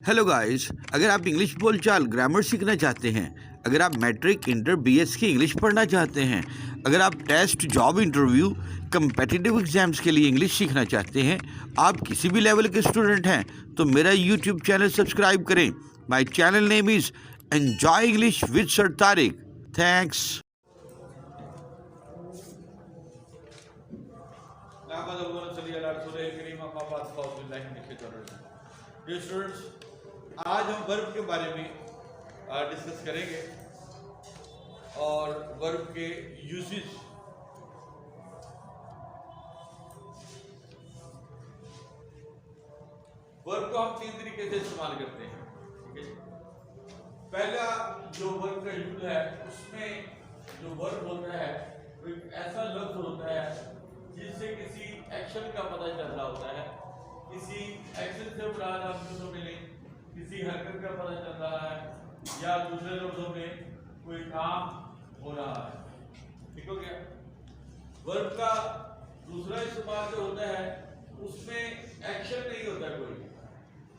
Hello guys, अगर आप English बोलचाल ग्रामर सीखना चाहते हैं, अगर आप मैट्रिक इंटर बीएस की इंग्लिश पढ़ना चाहते हैं, अगर आप test job interview competitive exams के लिए इंग्लिश सीखना चाहते हैं, आप किसी भी लेवल के स्टूडेंट हैं तो मेरा यूट्यूब चैनल सब्सक्राइब करें। My channel name is enjoy English with sir Tariq. Thanks. Students, आज हम वर्ब के बारे में डिस्कस करेंगे और वर्ब के यूजेस। वर्ब को हम तीन तरीके से इस्तेमाल करते हैं, ठीक है। पहला जो वर्ब का यूज है, उसमें जो वर्ब होता है वो एक ऐसा लफ्ज होता है जिससे किसी एक्शन का पता चल रहा होता है, किसी एक्शन से मुराद आपको तो मिले, किसी हरकत का पता चल रहा है या दूसरे लफ्जों में कोई काम हो रहा है। ठीक हो गया। वर्ब का दूसरा इस्तेमाल जो होता है उसमें एक्शन नहीं होता कोई,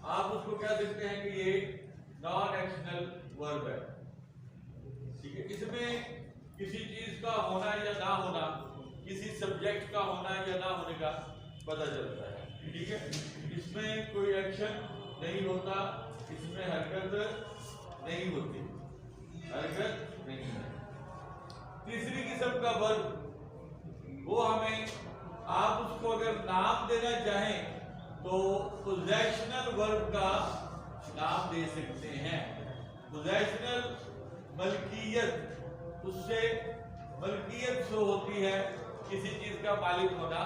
आप उसको कह सकते हैं कि ये नॉन एक्शनल वर्ब है, ठीक है। इसमें किसी चीज का होना या ना होना, किसी सब्जेक्ट का होना या ना होने का पता चलता है, ठीक है। इसमें कोई एक्शन नहीं होता, इसमें हरकत नहीं होती, हरकत नहीं है। तीसरी किस्म का वर्ब, वो हमें आप उसको अगर नाम देना चाहें तो पोजेशनल वर्ब का नाम दे सकते हैं। पोजेशनल मलकियत, उससे मलकियत शो होती है, किसी चीज का मालिक होना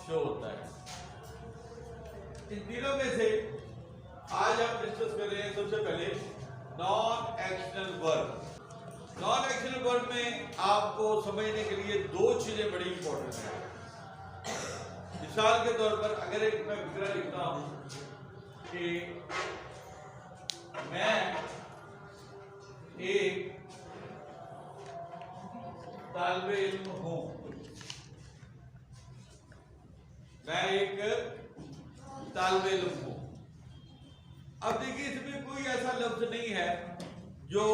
शो होता है। इन तीनों में से आज हम डिस्कस कर रहे हैं सबसे पहले नॉन एक्शनल वर्ब। नॉन एक्शनल वर्ब में आपको समझने के लिए दो चीजें बड़ी इंपॉर्टेंट हैं। मिसाल के तौर पर अगर एक मैं फिक्रा लिखता हूं कि मैं एक तालिबे इल्म हूं, मैं एक तालिबे इल्म हूं। अब देखिए, इसमें कोई ऐसा लफ्ज नहीं है जो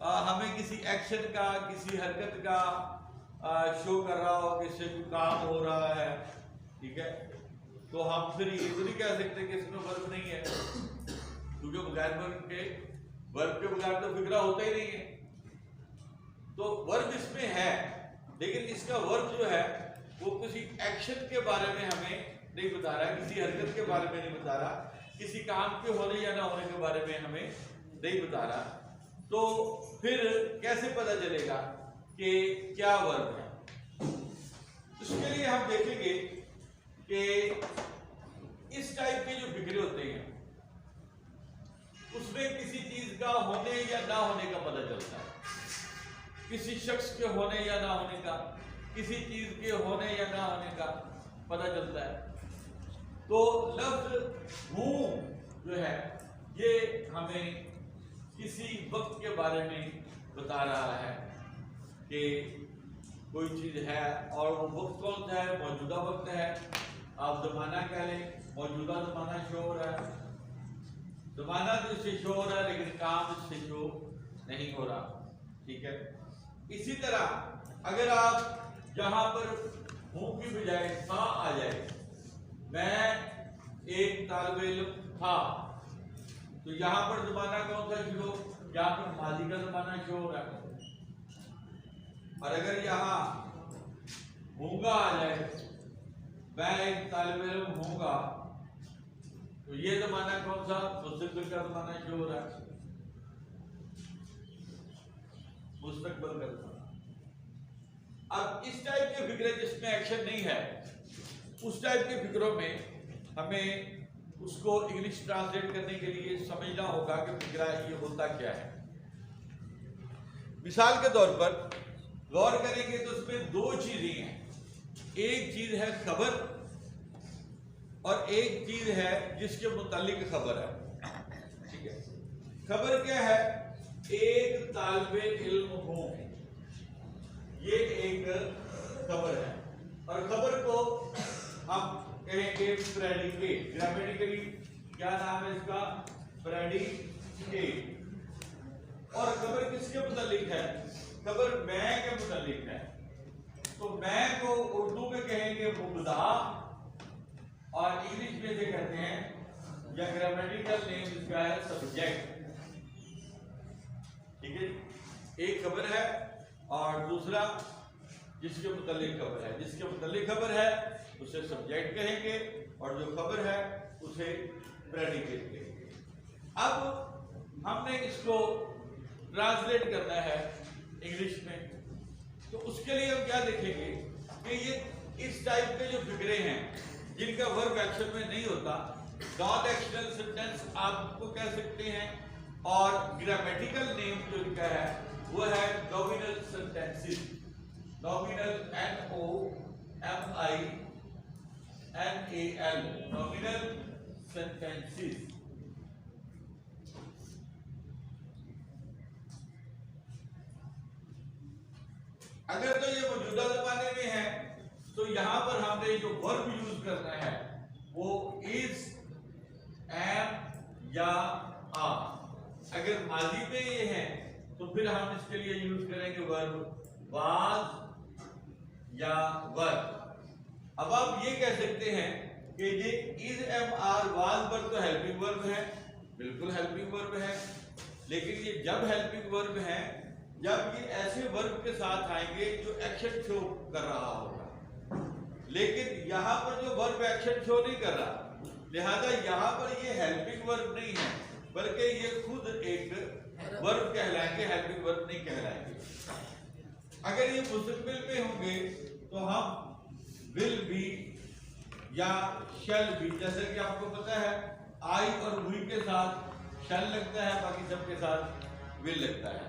हमें किसी एक्शन का, किसी हरकत का शो कर रहा हो, किसी को काम हो रहा है, ठीक है। तो हम फिर ये तो नहीं कह सकते कि इसमें वर्ब नहीं है, क्योंकि बगैर वर्ब के बगैर तो फिक्रा होता ही नहीं है। तो वर्ब इसमें है, लेकिन इसका वर्ब जो है वो किसी एक्शन के बारे में हमें नहीं बता रहा, किसी हरकत के बारे में नहीं बता रहा, किसी काम के होने या ना होने के बारे में हमें नहीं बता रहा। तो फिर कैसे पता चलेगा कि क्या वर्ब है? उसके लिए हम देखेंगे कि इस टाइप के जो फिक्रे होते हैं उसमें किसी चीज का होने या ना होने का पता चलता है, किसी शख्स के होने या ना होने का, किसी चीज के होने या ना होने का पता चलता है। तो लफ्ज हूं जो है ये हमें किसी वक्त के बारे में बता रहा है कि कोई चीज है, और वो वक्त कौन सा है? मौजूदा वक्त है। आप जमाना कह लें, मौजूदा जमाना शो हो रहा है, जमाना तो इससे शो हो रहा है लेकिन काम इससे शो नहीं हो रहा, ठीक है। इसी तरह अगर आप यहां पर हूं की बजाय था आ जाए, मैं एक तालिबे इल्म था, तो यहां पर जमाना कौन सा शो? यहां पर माजी का जमाना शो हो रहा है। और अगर यहां होगा आ जाए, मैं एक तालिबे इल्म होगा, तो ये जमाना कौन सा? मुस्तकबिल का जमाना शो हो रहा है, मुस्तकबिल का जमाना। अब इस टाइप के फिक्रे जिसमें एक्शन नहीं है, उस टाइप के फिक्रों में हमें उसको इंग्लिश ट्रांसलेट करने के लिए समझना होगा कि फिक्रा ये होता क्या है। मिसाल के तौर पर गौर करेंगे तो उसमें दो चीजें हैं, एक चीज है खबर और एक चीज है जिसके मुतालिक खबर है, ठीक है। खबर क्या है? एक तालिबे इल्म हूं, ये एक खबर है, और खबर को हम कहेंगे प्रेडिकेट। ग्रामेटिकली क्या नाम है इसका, प्रेडिकेट। और खबर किसके मुतालिक है, खबर मैं के मुतालिक है। तो मैं को उर्दू में कहेंगे मुब्तदा और इंग्लिश में से कहते हैं या ग्रामेटिकल नेम इसका है सब्जेक्ट। ठीक है, एक खबर है और दूसरा जिसके मुतालिक खबर है। जिसके मुतालिक खबर है उसे सब्जेक्ट कहेंगे और जो खबर है उसे प्रेडिकेट कहेंगे। अब हमने इसको ट्रांसलेट करना है इंग्लिश में, तो उसके लिए हम क्या देखेंगे कि ये इस टाइप के जो फिक्रे हैं जिनका वर्ब एक्शन में नहीं होता, नॉन एक्शनल सेंटेंस आपको कह सकते हैं, और ग्रामेटिकल नेम जो इनका है वो है nominal sentences. Nominal NOMINAL, nominal sentences. अगर तो ये मौजूदा जमाने में है तो यहां पर हमने जो वर्ब यूज करना है वो इज, एम या आर। अगर माजी में ये है तो फिर हम इसके लिए यूज करेंगे वर्ब वाज या वर। अब आप ये कह सकते हैं कि ये is, am, are, was verb तो हेल्पिंग वर्ब है, बिल्कुल हेल्पिंग वर्ब है, लेकिन ये जब हेल्पिंग वर्ब है जब ये ऐसे वर्ब के साथ आएंगे जो एक्शन शो कर रहा होगा। लेकिन यहाँ पर जो वर्ब एक्शन शो नहीं कर रहा, लिहाजा यहाँ पर ये हेल्पिंग वर्ब नहीं है, बल्कि ये खुद एक वर्ब कहलाएंगे, हेल्पिंग वर्ब नहीं कहलाएंगे। अगर ये मुस्तकबिल में होंगे तो हम विल बी या शैल बी, जैसे कि आपको पता है आई और वी के साथ शैल लगता है, बाकी सबके साथ विल लगता है।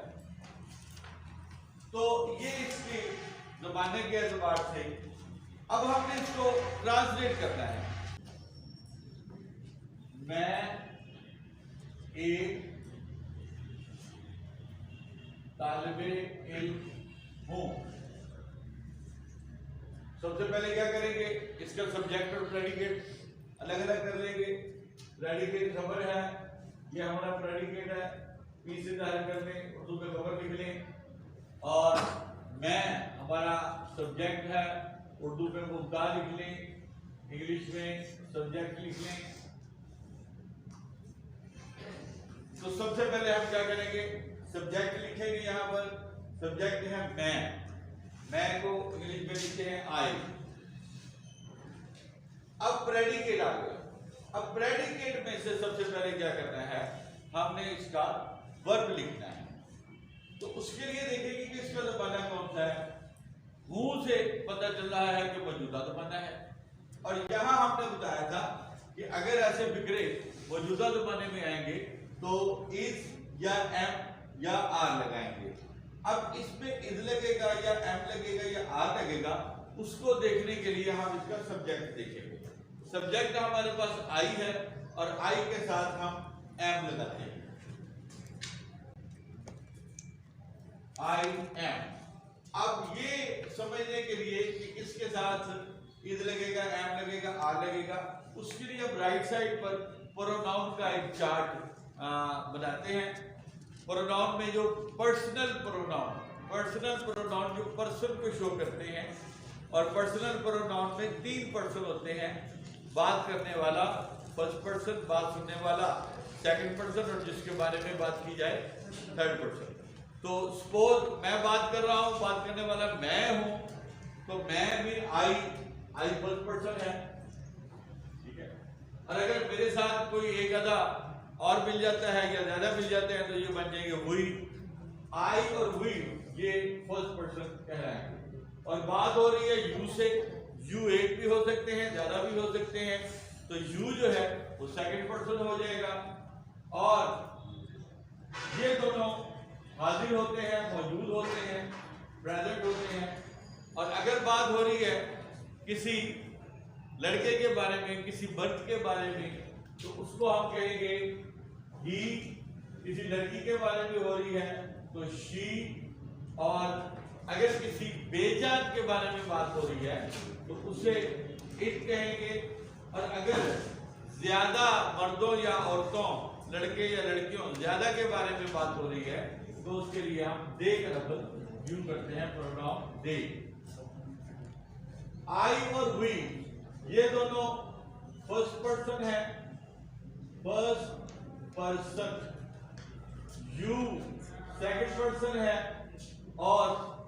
तो ये इसके जमाने के एतबार से अब हमने इसको ट्रांसलेट करना है। मैं एक तालिबे इल्म हूं। सबसे पहले क्या करेंगे, इसका सब्जेक्ट और प्रेडिकेट अलग अलग कर लेंगे। प्रेडिकेट खबर है, ये हमारा प्रेडिकेट है, पी से जाहिर करने उर्दू में खबर लिख लें, और मैं हमारा सब्जेक्ट है, उर्दू में मुब्तदा लिख लें, इंग्लिश में सब्जेक्ट लिख लें। तो सबसे पहले हम क्या करेंगे, सब्जेक्ट लिखेंगे। यहाँ पर सब्जेक्ट है मैं को इंग्लिश में लिखते हैं आई। अब प्रेडिकेट आ गया। अब प्रेडिकेट में से सबसे पहले क्या करना है, हमने इसका वर्ब लिखना है। तो उसके लिए देखेंगे कि इसका ज़माना कौन सा है। हूं से पता चल रहा है कि मौजूदा ज़माना है, और यहां हमने बताया था कि अगर ऐसे फिक्रे मौजूदा ज़माने में आएंगे तो इज या एम या आर लगाएंगे। अब इसमें इज लगेगा या एम लगेगा या आर लगेगा, उसको देखने के लिए हम इसका सब्जेक्ट देखेंगे। सब्जेक्ट हमारे पास आई है और आई के साथ हम एम लगाते हैं, आई एम। अब ये समझने के लिए कि इसके साथ इज लगेगा, एम लगेगा, आर लगेगा, उसके लिए हम राइट साइड पर प्रोनाउन का एक चार्ट बनाते हैं। प्रोनाउन में जो पर्सनल प्रोनाउन जो पर्सन को शो करते हैं, और पर्सनल प्रोनाउन में 3 पर्सन होते हैं, बात करने वाला फर्स्ट पर्सन, बात सुनने वाला सेकंड पर्सन, और जिसके बारे में बात की जाए थर्ड पर्सन। तो सपोज मैं बात कर रहा हूं, बात करने वाला मैं हूं, तो मैं भी आई फर्स्ट पर्सन है, ठीक है। और अगर मेरे साथ कोई एक आधा और मिल जाता है या ज्यादा मिल जाते हैं तो ये बन जाएंगे हुई। आई और हुई ये फर्स्ट पर्सन कहलाएंगे। और बात हो रही है यू से, यू एक भी हो सकते हैं, ज्यादा भी हो सकते हैं, तो यू जो है वो सेकंड पर्सन हो जाएगा। और ये दोनों हाजिर होते हैं, मौजूद होते हैं, प्रेजेंट होते हैं। और अगर बात हो रही है किसी लड़के के बारे में, किसी मर्द के बारे में, तो उसको हम कहेंगे ही। किसी लड़की के बारे में हो रही है तो शी। और अगर किसी बेजान के बारे में बात हो रही है तो उसे इट कहेंगे। और अगर ज्यादा मर्दों या औरतों, लड़के या लड़कियों, ज्यादा के बारे में बात हो रही है, तो उसके लिए हम दे का लफ्ज यूज करते हैं, प्रोनाउन दे। आई और वी ये दोनों फर्स्ट पर्सन है, first person. You second person है, और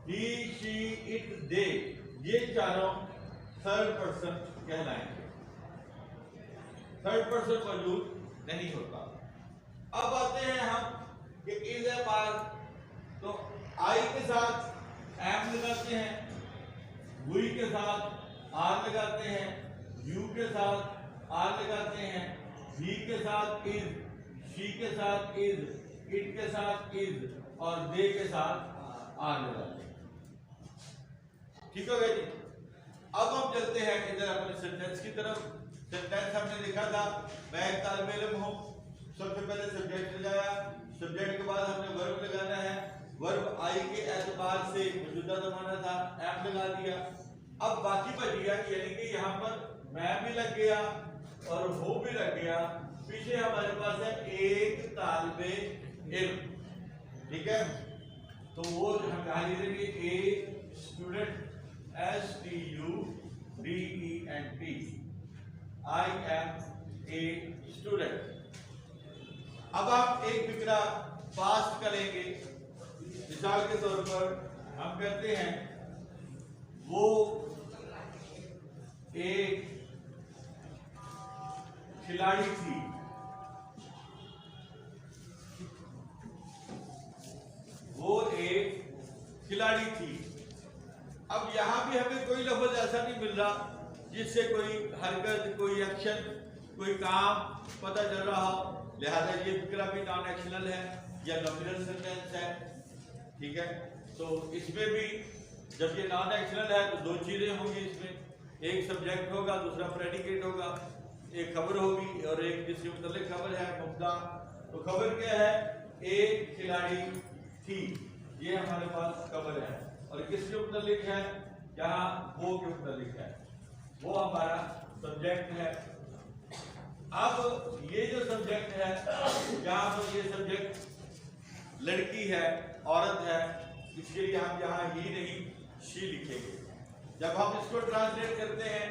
ही, शी, इट, दे ये चारों थर्ड पर्सन कहलाएंगे। थर्ड पर्सन मौजूद नहीं होता। अब आते हैं हम कि इज ए पार, तो आई के साथ एम लगाते हैं, वी के साथ आर लगाते हैं, यू के साथ आर लगाते हैं, ही के साथ इज, शी के साथ इज, इट के साथ इज, और दे के साथ आर लगाते हैं। ठीक हो गया जी। अब हम चलते हैं इधर अपने सेंटेंस की तरफ। सेंटेंस हमने लिखा था, मैं एक तालिबे इल्म हूं। सबसे पहले सब्जेक्ट लगाया, सब्जेक्ट के बाद हमने वर्ब लगाना है। वर्ब आई के एतबार से मौजूदा जमाना था, एम लगा दिया। अब बाकी बच गया, यानी कि यहाँ पर मैं भी लग गया और हो भी लग गया। पीछे हमारे पास है एक तालिबे इल्म, ठीक है। तो वो हम कहा लिखेंगे a student, STUDENT, I am a student। अब आप एक फिक्रा पास्ट करेंगे। मिसाल के तौर पर हम कहते हैं वो एक खिलाड़ी थी, वो एक खिलाड़ी थी। अब यहां भी हमें कोई लफ्ज ऐसा नहीं मिल रहा जिससे कोई हरकत, कोई एक्शन, कोई काम पता चल रहा हो, लिहाजा ये फिक्रा भी नॉन एक्शनल है या नॉमिनल सेंटेंस है, ठीक है। तो इसमें भी जब ये नॉन एक्शनल है तो दो चीजें होंगी इसमें, एक सब्जेक्ट होगा, दूसरा प्रेडिकेट होगा, एक खबर होगी और एक जिसके मुतालिक खबर है मुब्दा। तो खबर क्या है, एक खिलाड़ी थी, ये हमारे पास खबर है। और किसके मुतालिक है, यहाँ वो के मुतालिक है, वो हमारा सब्जेक्ट है। अब ये जो सब्जेक्ट है, यहाँ पर ये सब्जेक्ट लड़की है, औरत है, इसके लिए हम यहाँ ही नहीं शी लिखेंगे। जब हम इसको ट्रांसलेट करते हैं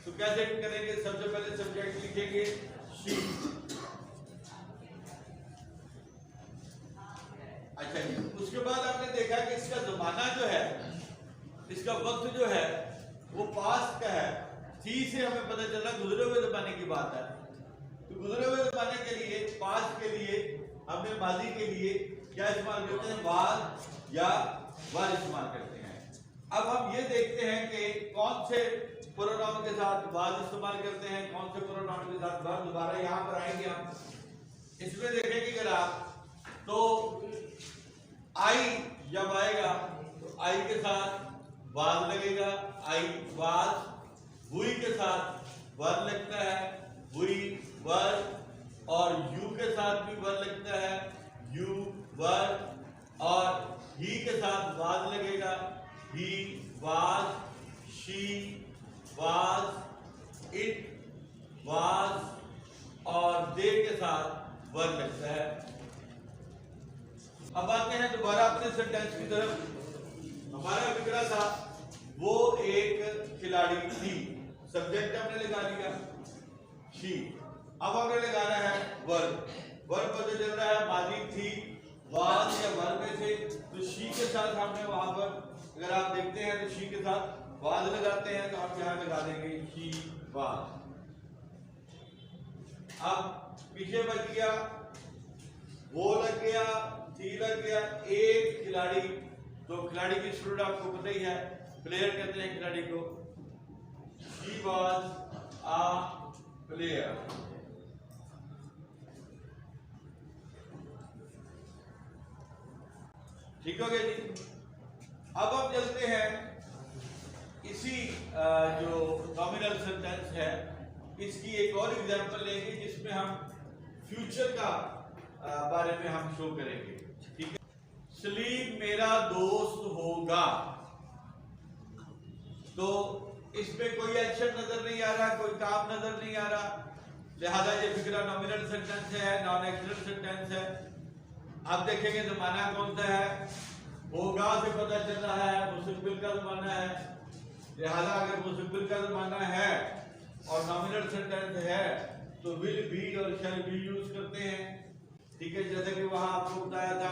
तो कैसे करेंगे, सबसे पहले सब्जेक्ट लिखेंगे शी। अच्छा जी, उसके बाद आपने देखा कि इसका जमाना जो है, इसका वक्त जो है वो पास्ट का है। थी से हमें पता चला गुजरे हुए जमाने की बात है। तो गुजरे हुए जमाने के लिए, पास्ट के लिए हमने माजी के लिए क्या इस्तेमाल करते हैं, वाज या वर इस्तेमाल करते हैं। अब हम ये देखते हैं कि कौन से प्रोनाउन के साथ वाज इस्तेमाल करते हैं, कौन से प्रोनाउन के साथ वर। दोबारा यहाँ पर आएंगे हम, इसमें देखेंगे अगर आप तो आई जब आएगा तो आई के साथ वाज लगेगा, आई वाज। हुई के साथ वर लगता है, हुई वर। और यू के साथ भी वर लगता है, यू वर। और ही के साथ वाज लगेगा, he was, she was, it was. और दे के साथ वर लगता है। अब आते हैं दोबारा अपने सेंटेंस की तरफ। हमारा फिक्रा था वो एक खिलाड़ी थी, सब्जेक्ट हमने लगा लिया शी। अब हमने लगाना है वर्ब। वर्ब पता चल रहा है माजी थी, वाज या वर्ब में से, तो शी के साथ हमने वहां पर अगर आप देखते हैं तो शी के साथ वाज लगाते हैं, तो हम यहां लगा देंगे शी वाज। अब पीछे बच गया वो लग गया, थी लग गया, एक खिलाड़ी। तो खिलाड़ी की स्टूडेंट आपको पता ही है, प्लेयर कहते हैं खिलाड़ी को। She was a player। ठीक हो गया जी। अब हम चलते हैं इसी जो नॉमिनल सेंटेंस है इसकी एक और एग्जांपल लेंगे जिसमें हम फ्यूचर का बारे में हम शो करेंगे, ठीक है। सलीम मेरा दोस्त होगा, तो इसमें कोई एक्शन नजर नहीं आ रहा, कोई काम नजर नहीं आ रहा, लिहाजा ये फिक्रा नॉमिनल सेंटेंस है, नॉन एक्शनल सेंटेंस है। अब देखेंगे ज़माना कौन सा है। होगा से पता चल रहा है मुस्तकबिल का ज़माना है, लिहाजा अगर मुस्तकबिल का ज़माना है और नॉमिनल सेंटेंस है तो विल बी और शैल बी यूज करते हैं। ठीक है, जैसे कि वहां आपको बताया था।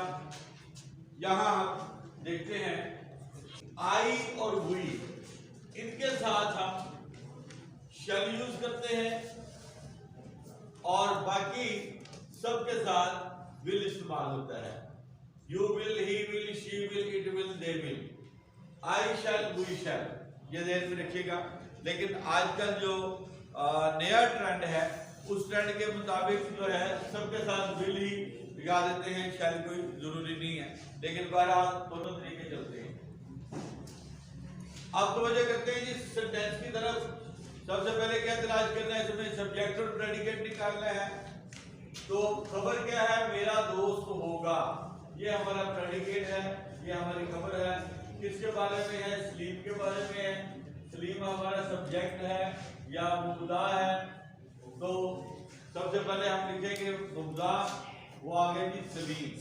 यहां हम देखते हैं आई और वी, इनके साथ हम शैल यूज करते हैं और बाकी सबके साथ विल इस्तेमाल होता है। You will, he will, she will, it will, they will, I shall, we shall, ये ध्यान में रखिएगा। लेकिन आजकल जो नया ट्रेंड है उस ट्रेंड के मुताबिक जो है सबके साथ विल ही लगा देते हैं, शैल कोई जरूरी नहीं है, लेकिन बहरहाल दोनों तरीके चलते हैं। अब तवज्जो करते हैं जी सेंटेंस की तरफ। सबसे पहले क्या तलाश करना है, इसमें सब्जेक्ट और प्रेडिकेट निकालना है। तो खबर क्या है, मेरा दोस्त होगा, ये हमारा प्रेडिकेट है, ये हमारी खबर है। किसके बारे में है, सलीम के बारे में है। सलीम हमारा सब्जेक्ट है या मुबदा है। तो सबसे पहले हम लिखेंगे मुबदा, वो आगे जी सलीम।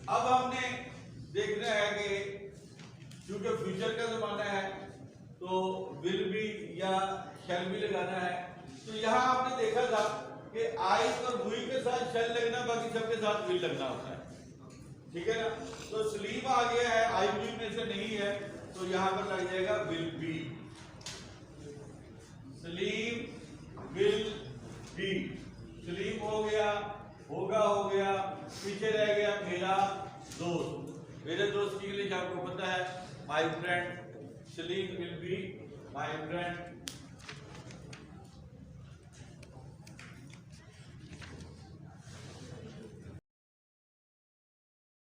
अब हमने देखना है कि क्योंकि फ्यूचर का जमाना है तो विल भी या शैल भी लगाना है। तो यहाँ आपने देखा था कि आई और हुई के साथ शैल लगना, बाकी सबके साथ विल लगना होता है। ठीक है ना। तो सलीम आ गया है, आई हुई में से नहीं है, तो यहाँ पर लग जाएगा will be. Salim will be, Salim हो गया, होगा हो गया, पीछे रह गया मेरा दोस्त। मेरे दोस्त की इंग्लिश आपको पता है, my friend. Salim will be my friend.